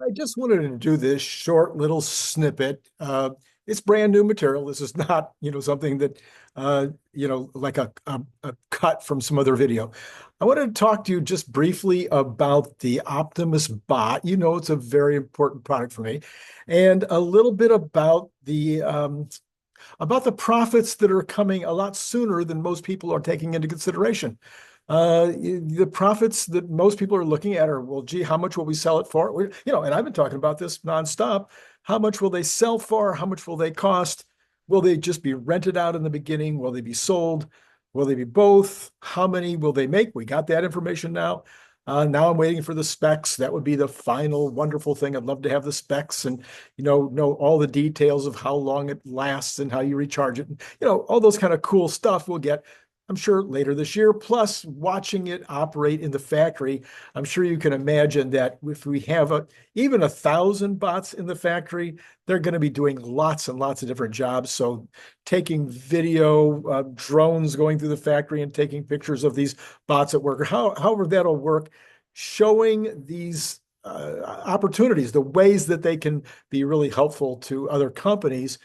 I just wanted to do this short little snippet. It's brand new material. This is not, something that, like a cut from some other video. I wanted to talk to you just briefly about the Optimus bot. It's a very important product for me, and a little bit about the profits that are coming a lot sooner than most people are taking into consideration. The profits that most people are looking at are, well, gee, how much will we sell it for? And I've been talking about this nonstop. How much will they sell for? How much will they cost? Will they just be rented out in the beginning? Will they be sold? Will they be both? How many will they make? We got that information now. Now I'm waiting for the specs. That would be the final wonderful thing. I'd love to have the specs and, know all the details of how long it lasts and how you recharge it. All those kind of cool stuff we'll get, I'm sure, later this year. Plus, watching it operate in the factory, I'm sure you can imagine that if we have even 1,000 bots in the factory, they're going to be doing lots and lots of different jobs. So taking video, drones going through the factory and taking pictures of these bots at work, or however that'll work, showing these opportunities, the ways that they can be really helpful to other companies,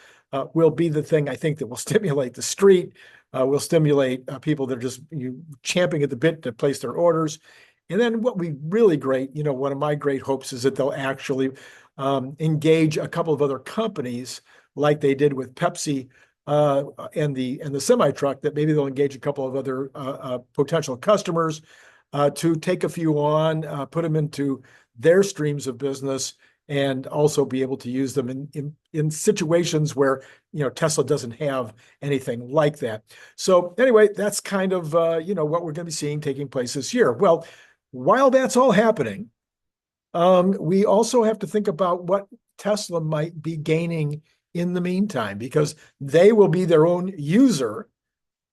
will be the thing I think that will stimulate the street, will stimulate people that are just champing at the bit to place their orders. And then what we really great, one of my great hopes is that they'll actually engage a couple of other companies like they did with Pepsi and the semi truck, that maybe they'll engage a couple of other potential customers to take a few on, put them into their streams of business, and also be able to use them in situations where Tesla doesn't have anything like that. So anyway, that's kind of what we're going to be seeing taking place this year. Well, while that's all happening, we also have to think about what Tesla might be gaining in the meantime, because they will be their own user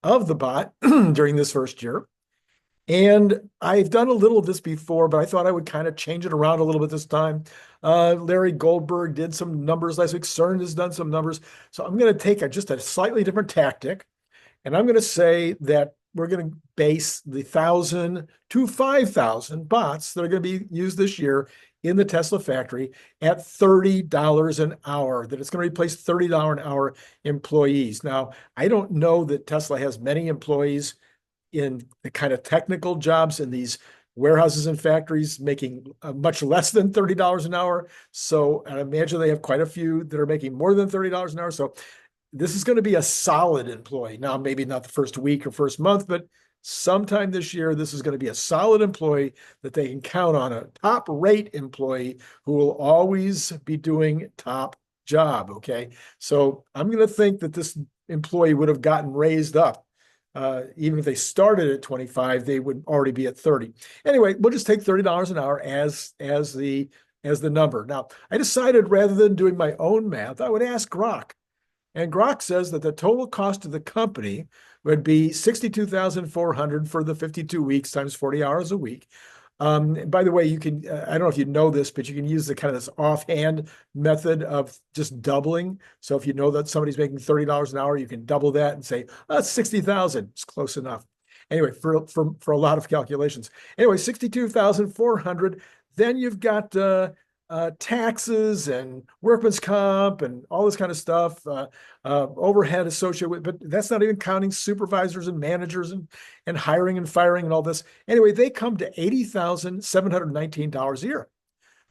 of the bot during this first year. And I've done a little of this before, but I thought I would kind of change it around a little bit this time. Larry Goldberg did some numbers last week. 𝐒𝐮𝐧𝐝𝐚𝐲 has done some numbers. So I'm going to take just a slightly different tactic. And I'm going to say that we're going to base the 1,000 to 5,000 bots that are going to be used this year in the Tesla factory at $30 an hour, that it's going to replace $30 an hour employees. Now, I don't know that Tesla has many employees in the kind of technical jobs in these warehouses and factories making much less than $30 an hour. So I imagine they have quite a few that are making more than $30 an hour. So this is going to be a solid employee. Now, maybe not the first week or first month, but sometime this year, this is going to be a solid employee that they can count on, a top rate employee who will always be doing top job. Okay. So I'm going to think that this employee would have gotten raised up. Even if they started at 25, they would already be at 30. Anyway, we'll just take $30 an hour as the number. Now, I decided rather than doing my own math, I would ask Grok. And Grok says that the total cost of the company would be $62,400 for the 52 weeks times 40 hours a week. By the way, you can, I don't know if you know this, but you can use the kind of this offhand method of just doubling. So if you know that somebody's making $30 an hour, you can double that and say, oh, that's 60,000. It's close enough. Anyway, for a lot of calculations. Anyway, 62,400. Then you've got taxes and workman's comp and all this kind of stuff, overhead associated with, but that's not even counting supervisors and managers and hiring and firing and all this. Anyway, they come to $80,719 a year.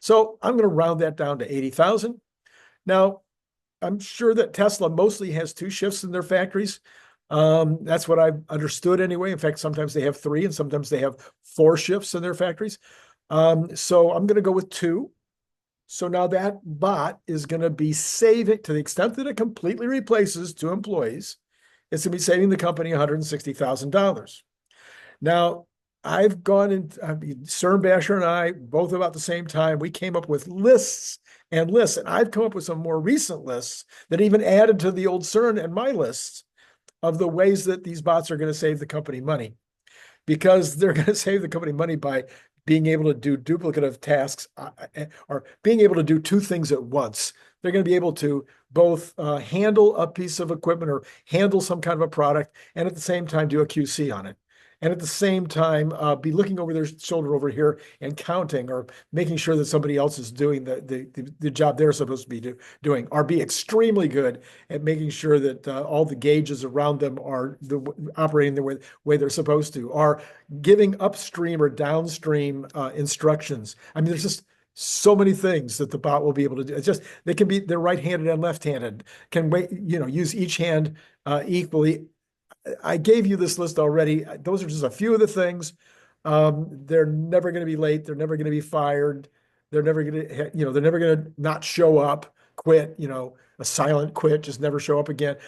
So I'm going to round that down to 80,000. Now, I'm sure that Tesla mostly has 2 shifts in their factories. That's what I've understood anyway. In fact, sometimes they have 3 and sometimes they have 4 shifts in their factories. So I'm going to go with 2. So now that bot is going to be saving, to the extent that it completely replaces 2 employees, it's going to be saving the company $160,000. Now, I've gone in, CERN Basher and I, both about the same time, we came up with lists and lists. And I've come up with some more recent lists that even added to the old CERN and my lists of the ways that these bots are going to save the company money. Because they're going to save the company money by being able to do duplicative tasks or being able to do 2 things at once. They're going to be able to both handle a piece of equipment or handle some kind of a product and at the same time do a QC on it. and at the same time be looking over their shoulder over here and counting or making sure that somebody else is doing the job they're supposed to be doing, or be extremely good at making sure that all the gauges around them are operating the way they're supposed to, or giving upstream or downstream instructions. I mean, there's just so many things that the bot will be able to do. It's just they're right-handed and left-handed, can use each hand equally. I gave you this list already. Those are just a few of the things. They're never going to be late. They're never going to be fired. They're never going to, they're never going to not show up, quit, a silent quit, just never show up again.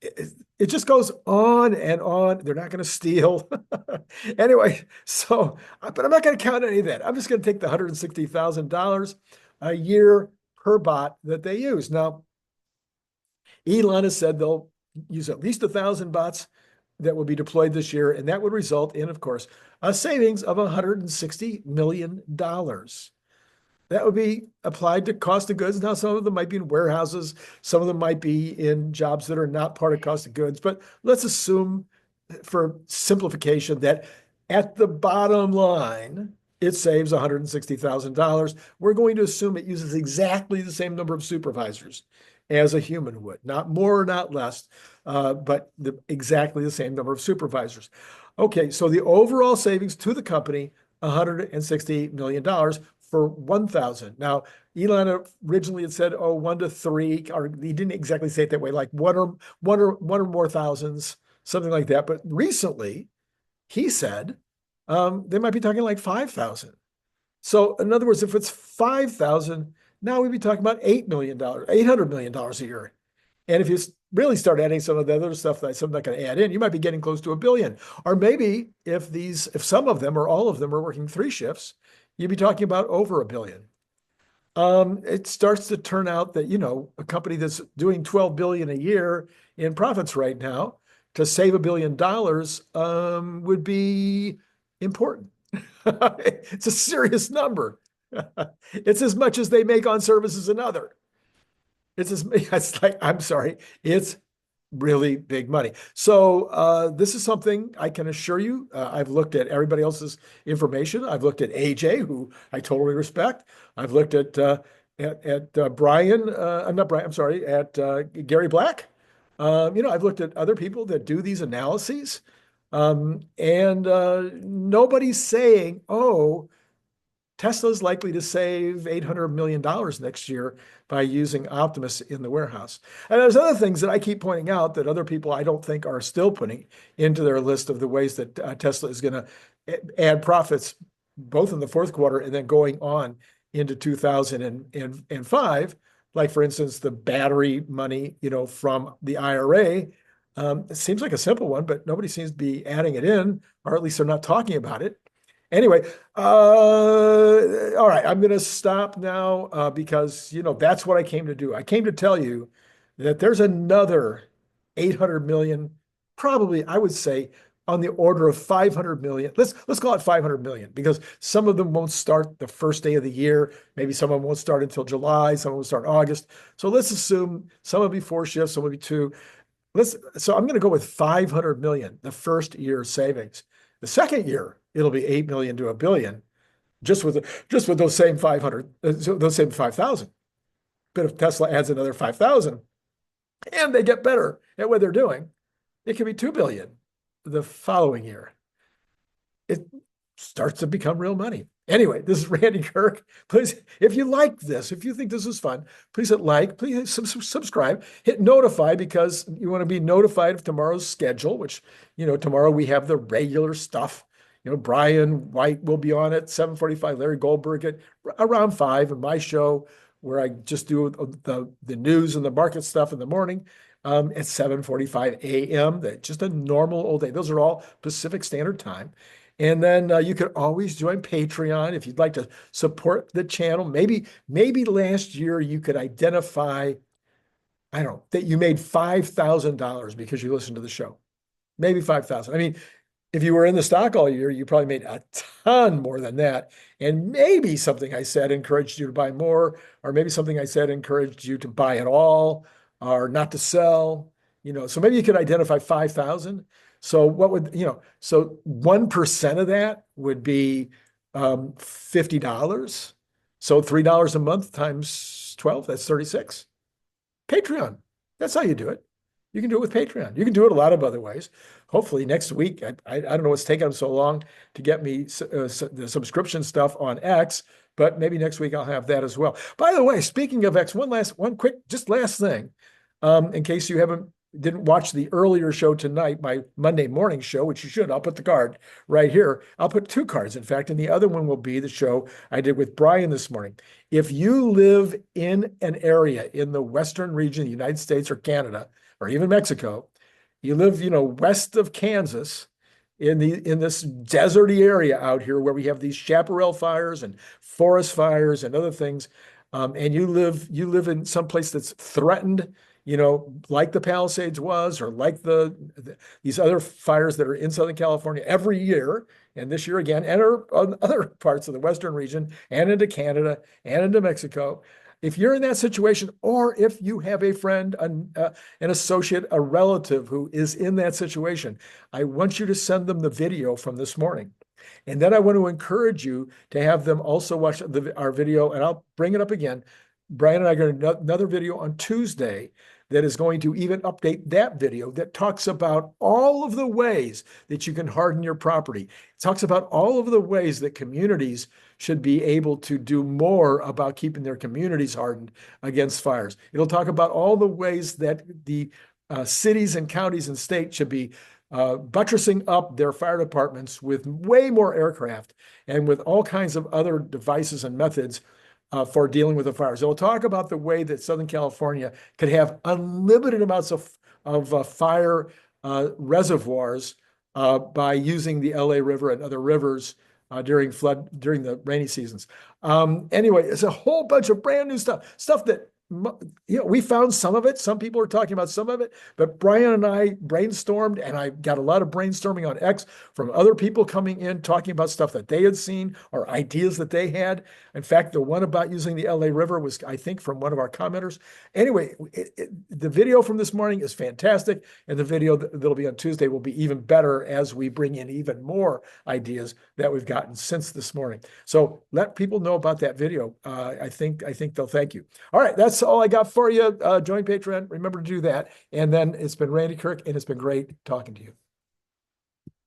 It just goes on and on. They're not going to steal. Anyway, but I'm not going to count any of that. I'm just going to take the $160,000 a year per bot that they use. Now, Elon has said they'll use at least 1,000 bots that will be deployed this year, and that would result in, of course, a savings of $160 million. That would be applied to cost of goods. Now, some of them might be in warehouses. Some of them might be in jobs that are not part of cost of goods. But let's assume, for simplification, that at the bottom line, it saves $160,000. We're going to assume it uses exactly the same number of supervisors as a human would, not more, not less, but exactly the same number of supervisors. Okay, so the overall savings to the company, $160 million for 1,000. Now, Elon originally had said, 1 to 3, or he didn't exactly say it that way, like one or more thousands, something like that. But recently, he said they might be talking like 5,000. So in other words, if it's 5,000, now we'd be talking about $800 million a year. And if you really start adding some of the other stuff that I'm not going to add in, you might be getting close to $1 billion. Or maybe if some of them or all of them are working 3 shifts, you'd be talking about over $1 billion. It starts to turn out that, a company that's doing $12 billion a year in profits right now, to save $1 billion would be important. It's a serious number. It's as much as they make on services and other. I'm sorry, it's really big money. So this is something I can assure you. I've looked at everybody else's information. I've looked at AJ, who I totally respect. I've looked at Brian. Not Brian. I'm sorry, at Gary Black. I've looked at other people that do these analyses, and nobody's saying, Tesla's likely to save $800 million next year by using Optimus in the warehouse. And there's other things that I keep pointing out that other people I don't think are still putting into their list of the ways that Tesla is going to add profits, both in the fourth quarter and then going on into 2005. Like, for instance, the battery money, from the IRA. It seems like a simple one, but nobody seems to be adding it in, or at least they're not talking about it. Anyway, all right, I'm going to stop now because, that's what I came to do. I came to tell you that there's another 800 million, probably, I would say, on the order of 500 million. Let's call it 500 million, because some of them won't start the first day of the year. Maybe some of them won't start until July. Some will start in August. So let's assume some will be 4 shifts, some will be 2. So I'm going to go with 500 million, the first year savings. The second year, it'll be 8 million to $1 billion, just with those same 5,000. But if Tesla adds another 5,000, and they get better at what they're doing, it could be 2 billion the following year. It starts to become real money. Anyway, this is Randy Kirk. Please, if you like this, if you think this is fun, please hit like, please subscribe, hit notify, because you want to be notified of tomorrow's schedule, which, tomorrow we have the regular stuff. Brian White will be on at 7:45, Larry Goldberg at around 5, and my show, where I just do the news and the market stuff in the morning, at 7:45 a.m. Just a normal old day. Those are all Pacific Standard Time. And then you could always join Patreon if you'd like to support the channel. Maybe last year you could identify, I don't know, that you made $5,000 because you listened to the show. Maybe 5,000. I mean, if you were in the stock all year, you probably made a ton more than that. And maybe something I said encouraged you to buy more, or maybe something I said encouraged you to buy it all or not to sell. So maybe you could identify 5,000. So what would, so 1% of that would be $50. So $3 a month times 12, that's 36. Patreon. That's how you do it. You can do it with Patreon. You can do it a lot of other ways. Hopefully next week, I don't know what's taking them so long to get me the subscription stuff on X, but maybe next week I'll have that as well. One quick, just last thing, in case you didn't watch the earlier show tonight, my Monday morning show, which you should. I'll put the card right here. I'll put two cards, in fact, and the other one will be the show I did with Brian this morning. If you live in an area in the Western region of the United States or Canada, or even Mexico, you live, west of Kansas, in this deserty area out here where we have these chaparral fires and forest fires and other things, and you live in some place that's threatened, like the Palisades was, or like these other fires that are in Southern California every year, and this year again, and on other parts of the Western region, and into Canada, and into Mexico. If you're in that situation, or if you have a friend, an associate, a relative who is in that situation, I want you to send them the video from this morning. And then I want to encourage you to have them also watch our video, and I'll bring it up again. Brian and I got another video on Tuesday that is going to even update that video that talks about all of the ways that you can harden your property. It talks about all of the ways that communities should be able to do more about keeping their communities hardened against fires. It'll talk about all the ways that the cities and counties and states should be buttressing up their fire departments with way more aircraft and with all kinds of other devices and methods for dealing with the fires. It'll talk about the way that Southern California could have unlimited amounts of fire reservoirs by using the LA River and other rivers during the rainy seasons. Anyway, it's a whole bunch of brand new stuff that we found some of it. Some people are talking about some of it, but Brian and I brainstormed, and I got a lot of brainstorming on X from other people coming in, talking about stuff that they had seen or ideas that they had. In fact, the one about using the LA River was, I think, from one of our commenters. Anyway, the video from this morning is fantastic, and the video that'll be on Tuesday will be even better as we bring in even more ideas that we've gotten since this morning. So let people know about that video. I think they'll thank you. All right, that's all I got for you. Join Patreon. Remember to do that. And then it's been Randy Kirk, and it's been great talking to you.